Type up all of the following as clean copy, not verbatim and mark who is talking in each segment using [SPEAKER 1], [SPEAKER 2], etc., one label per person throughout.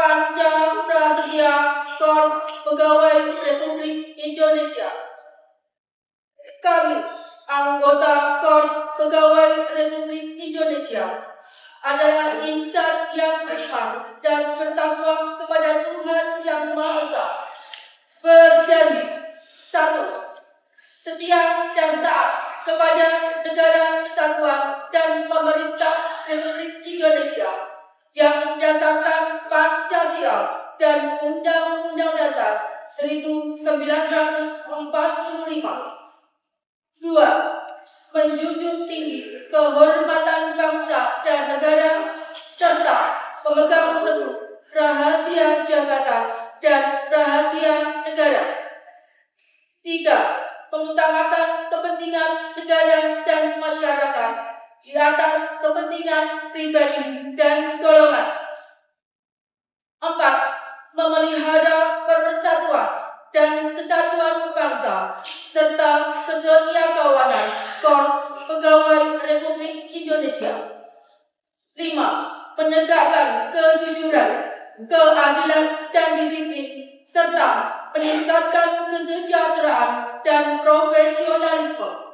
[SPEAKER 1] Panca Prasetya Kor Pegawai Republik Indonesia. Kami, anggota Korps Pegawai Republik Indonesia, adalah insan yang beriman dan bertakwa kepada Tuhan Yang Maha Esa. Berjanji, 1. Setia dan taat kepada negara kesatuan dan pemerintah Republik Indonesia yang berdasarkan Pancasila dan Undang-Undang Dasar 1945. 2. Menjunjung tinggi kehormatan bangsa dan negara serta memegang teguh rahasia jabatan dan rahasia negara. 3. Mengutamakan kepentingan negara dan masyarakat di atas kepentingan pribadi dan golongan. 4. Memelihara persatuan dan kesatuan bangsa serta kesetiakawanan Korps Pegawai Republik Indonesia. 5. Menegakkan kejujuran, keadilan dan disiplin serta meningkatkan kesejahteraan dan profesionalisme.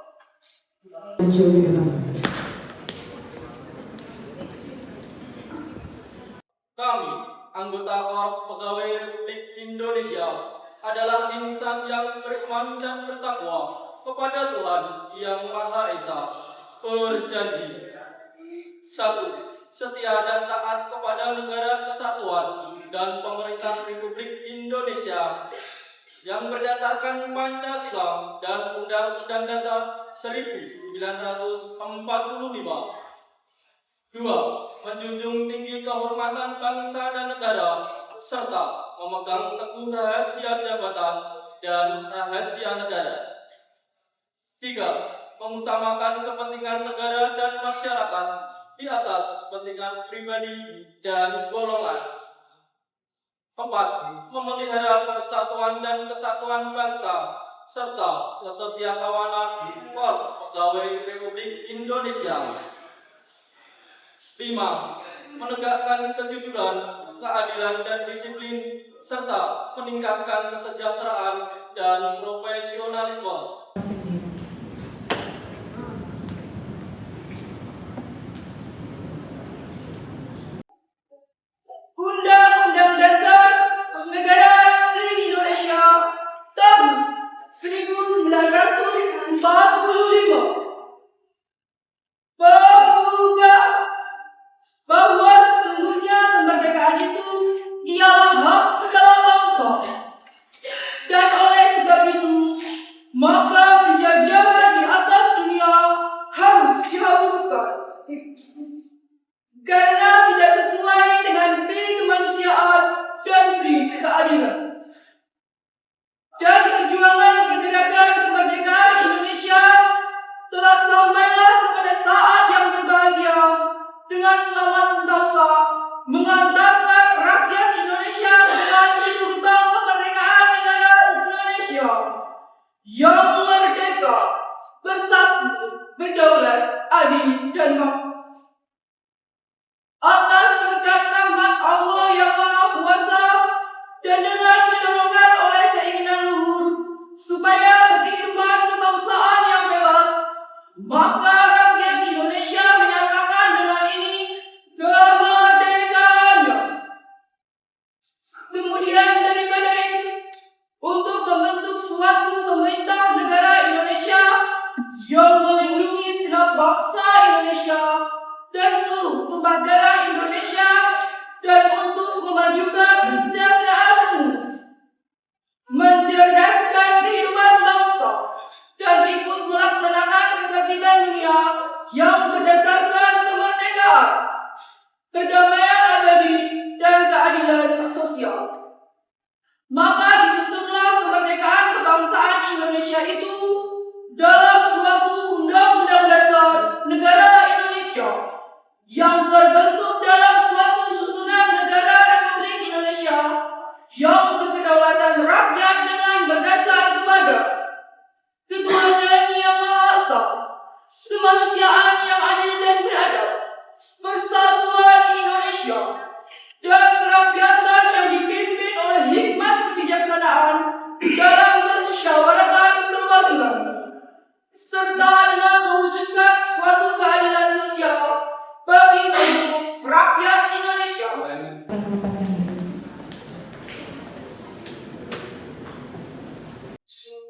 [SPEAKER 2] Kami, anggota Korps Pegawai Republik Indonesia, adalah insan yang beriman dan bertakwa kepada Tuhan Yang Maha Esa. Berjanji, 1. Setia dan taat kepada negara kesatuan dan pemerintah Republik Indonesia yang berdasarkan Pancasila dan Undang-Undang Dasar 1945. 2. Menjunjung tinggi kehormatan bangsa dan negara serta memegang teguh rahasia jabatan dan rahasia negara. 3. Mengutamakan kepentingan negara dan masyarakat di atas kepentingan pribadi dan golongan. 4. Memelihara persatuan dan kesatuan bangsa serta kesetiakawanan Korps Pegawai Republik Indonesia. 5. Menegakkan kejujuran, keadilan dan disiplin serta meningkatkan kesejahteraan dan profesionalisme.
[SPEAKER 1] Undang-Undang Dasar Negara Republik Indonesia tahun 1945 membuka bahwa sesungguhnya kemerdekaan itu ialah hak segala bangsa, dan oleh sebab itu maka penjajahan di atas dunia harus dihapuskan karena tidak sesuai dengan pri kemanusiaan dan pri keadilan. Dan perjuangan pergerakan kemerdekaan Indonesia telah sampailah kepada saat yang berbahagia dengan selamat sentosa mengantarkan rakyat Indonesia dengan pintu gerbang kemerdekaan negara Indonesia yang merdeka, bersatu, berdaulat, adil dan makmur. Atas berkat rahmat Allah yang Maha Kuasa dan dengan didorongkan oleh keinginan luhur supaya berkehidupan kebangsaan yang bebas, maka rakyat Indonesia menyatakan dengan ini kemerdekaannya. Kemudian daripada itu, untuk membentuk suatu pemerintah negara Indonesia yang melindungi segenap bangsa Indonesia dan seluruh tumpah darah Indonesia, dan untuk memajukan kesejahteraan umum, mencerdaskan kehidupan bangsa, dan ikut melaksanakan ketertiban dunia yang berdasarkan kemerdekaan, perdamaian abadi, dan keadilan sosial. Maka disusunlah kemerdekaan kebangsaan Indonesia itu dalam suatu Undang-Undang Dasar Negara Indonesia yang terbentuk dalam suatu susunan negara Republik Indonesia yang berkedaulatan rakyat dengan berdasar kepada ketuhanan yang Maha Esa, kemanusiaan yang adil dan beradab, persatuan Indonesia, dan kerakyatan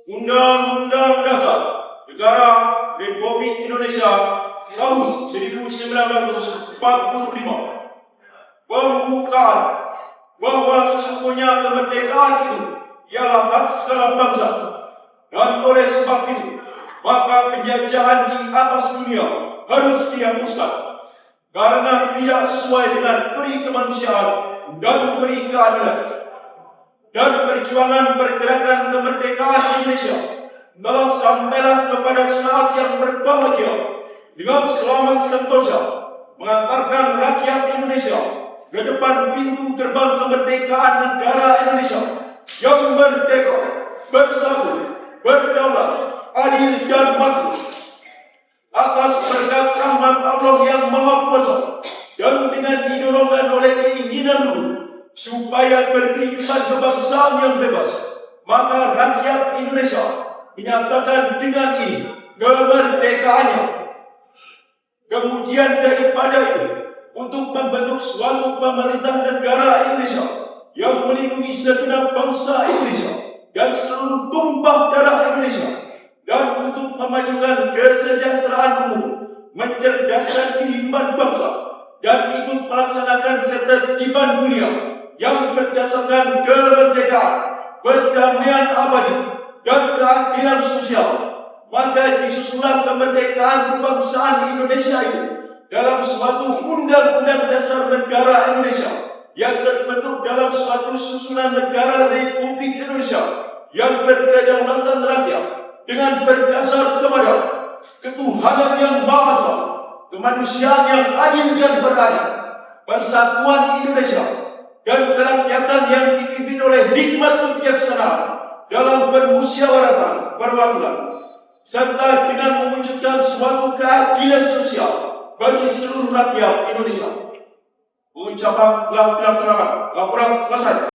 [SPEAKER 3] Undang-Undang Dasar Negara Republik Indonesia tahun 1945 membukaan bahwa sesungguhnya kemerdekaan itu ialah hak segala bangsa, dan oleh sebab itu maka penjajahan di atas dunia harus dihapuskan karena tidak sesuai dengan peri kemanusiaan dan peri keadilan. Dan perjuangan pergerakan kemerdekaan Indonesia telah sampailah kepada saat yang berbahagia dengan selamat sentosa mengantarkan rakyat Indonesia ke depan pintu gerbang kemerdekaan negara Indonesia yang merdeka, bersatu, berdaulat, adil dan makmur. Atas berkat rahmat Allah yang Maha Kuasa dan dengan didorongkan oleh keinginan luhur supaya berkehidupan kebangsaan yang bebas, maka rakyat Indonesia menyatakan dengan ini kemerdekaannya. Kemudian daripada itu, untuk membentuk suatu pemerintah negara Indonesia yang melindungi segenap bangsa Indonesia dan seluruh tumpah darah Indonesia, dan untuk memajukan kesejahteraan umum, mencerdaskan kehidupan bangsa, dan ikut melaksanakan ketertiban dunia yang berdasarkan kemerdekaan, perdamaian abadi, dan keadilan sosial, maka disusunlah kemerdekaan kebangsaan Indonesia itu dalam suatu undang-undang dasar negara Indonesia yang terbentuk dalam suatu susunan negara Republik Indonesia yang berkedaulatan rakyat dengan berdasar kepada ketuhanan yang Maha Esa, kemanusiaan yang adil dan beradab, persatuan Indonesia, dan kerakyatan yang dipimpin oleh hikmat kebijaksanaan dalam permusyawaratan perwakilan, serta dengan mewujudkan suatu keadilan sosial bagi seluruh rakyat Indonesia. Ucapan telah dilaksanakan. Laporan selesai.